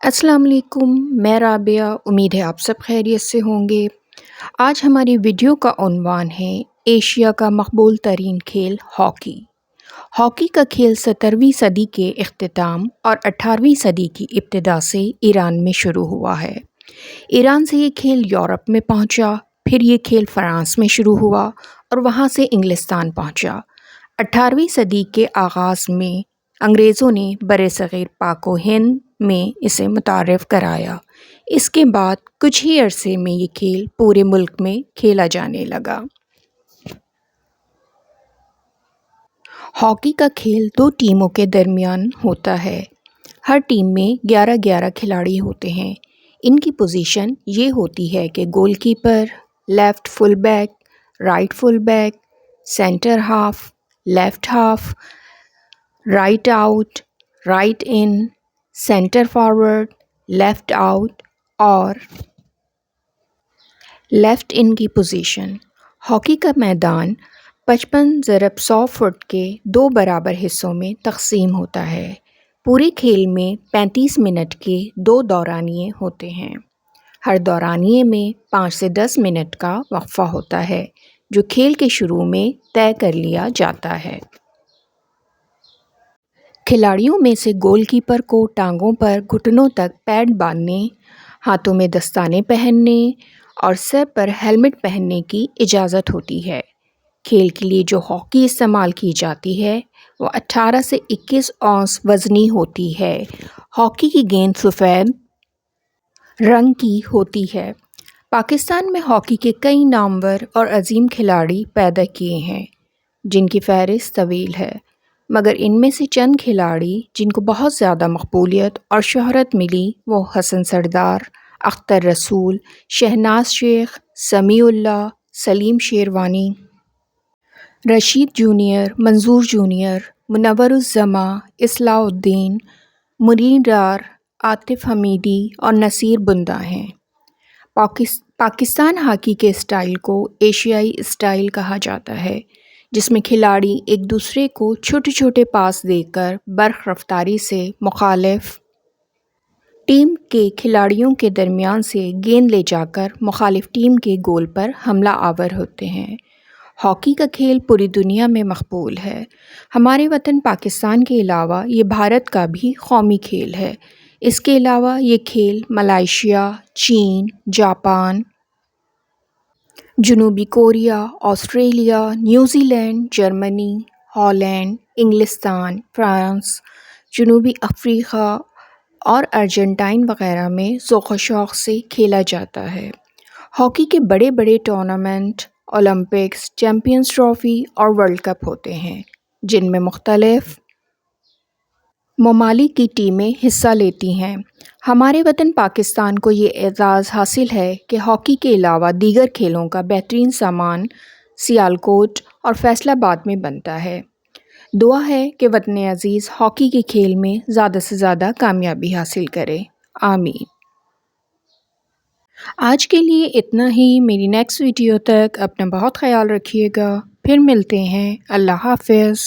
السلام علیکم، میں رابعہ، امید ہے آپ سب خیریت سے ہوں گے۔ آج ہماری ویڈیو کا عنوان ہے ایشیا کا مقبول ترین کھیل ہاکی۔ ہاکی کا کھیل 17ویں صدی کے اختتام اور 18ویں صدی کی ابتدا سے ایران میں شروع ہوا ہے۔ ایران سے یہ کھیل یورپ میں پہنچا، پھر یہ کھیل فرانس میں شروع ہوا اور وہاں سے انگلستان پہنچا۔ 18ویں صدی کے آغاز میں انگریزوں نے برصغیر پاک و ہند میں اسے متعارف کرایا۔ اس کے بعد کچھ ہی عرصے میں یہ کھیل پورے ملک میں کھیلا جانے لگا۔ ہاکی کا کھیل دو ٹیموں کے درمیان ہوتا ہے۔ ہر ٹیم میں 11 کھلاڑی ہوتے ہیں۔ ان کی پوزیشن یہ ہوتی ہے کہ goal keeper, left full back, right full back, centre half, left half, right out, right in, centre forward, left out اور لیفٹ ان کی پوزیشن۔ ہاکی کا میدان 55x100 فٹ کے دو برابر حصوں میں تقسیم ہوتا ہے۔ پورے کھیل میں 35 منٹ کے دو دورانیے ہوتے ہیں۔ ہر دورانیے میں 5 سے 10 منٹ کا وقفہ ہوتا ہے جو کھیل کے شروع میں طے کر لیا جاتا ہے۔ کھلاڑیوں میں سے گول کیپر کو ٹانگوں پر گھٹنوں تک پیڈ باندھنے، ہاتھوں میں دستانے پہننے اور سر پر ہیلمٹ پہننے کی اجازت ہوتی ہے۔ کھیل کے لیے جو ہاکی استعمال کی جاتی ہے وہ 18 سے 21 اونس وزنی ہوتی ہے۔ ہاکی کی گیند سفید رنگ کی ہوتی ہے۔ پاکستان میں ہاکی کے کئی نامور اور عظیم کھلاڑی پیدا کیے ہیں جن کی فہرست طویل ہے، مگر ان میں سے چند کھلاڑی جن کو بہت زیادہ مقبولیت اور شہرت ملی وہ حسن سردار، اختر رسول، شہناز شیخ، سمیع اللہ، سلیم شیروانی، رشید جونیئر، منظور جونیئر، منور الزماں، اصلاح الدین، منیر ڈار، عاطف حمیدی اور نصیر بندہ ہیں۔ پاکستان ہاکی کے اسٹائل کو ایشیائی اسٹائل کہا جاتا ہے، جس میں کھلاڑی ایک دوسرے کو چھوٹے چھوٹے پاس دے کر برق رفتاری سے مخالف ٹیم کے کھلاڑیوں کے درمیان سے گیند لے جا کر مخالف ٹیم کے گول پر حملہ آور ہوتے ہیں۔ ہاکی کا کھیل پوری دنیا میں مقبول ہے۔ ہمارے وطن پاکستان کے علاوہ یہ بھارت کا بھی قومی کھیل ہے۔ اس کے علاوہ یہ کھیل ملائیشیا، چین، جاپان، جنوبی Korea, Australia, New Zealand, Germany, Holland, انگلستان، فرانس، جنوبی افریقہ اور ارجنٹائن وغیرہ میں ذوق و شوق سے کھیلا جاتا ہے۔ ہاکی کے بڑے بڑے ٹورنامنٹ اولمپکس، چیمپئنز ٹرافی اور ورلڈ کپ ہوتے ہیں جن میں مختلف ممالک کی ٹیمیں حصہ لیتی ہیں۔ ہمارے وطن پاکستان کو یہ اعزاز حاصل ہے کہ ہاکی کے علاوہ دیگر کھیلوں کا بہترین سامان سیالکوٹ اور فیصل آباد میں بنتا ہے۔ دعا ہے کہ وطن عزیز ہاکی کے کھیل میں زیادہ سے زیادہ کامیابی حاصل کرے۔ آمین۔ آج کے لیے اتنا ہی۔ میری نیکسٹ ویڈیو تک اپنا بہت خیال رکھیے گا۔ پھر ملتے ہیں۔ اللہ حافظ۔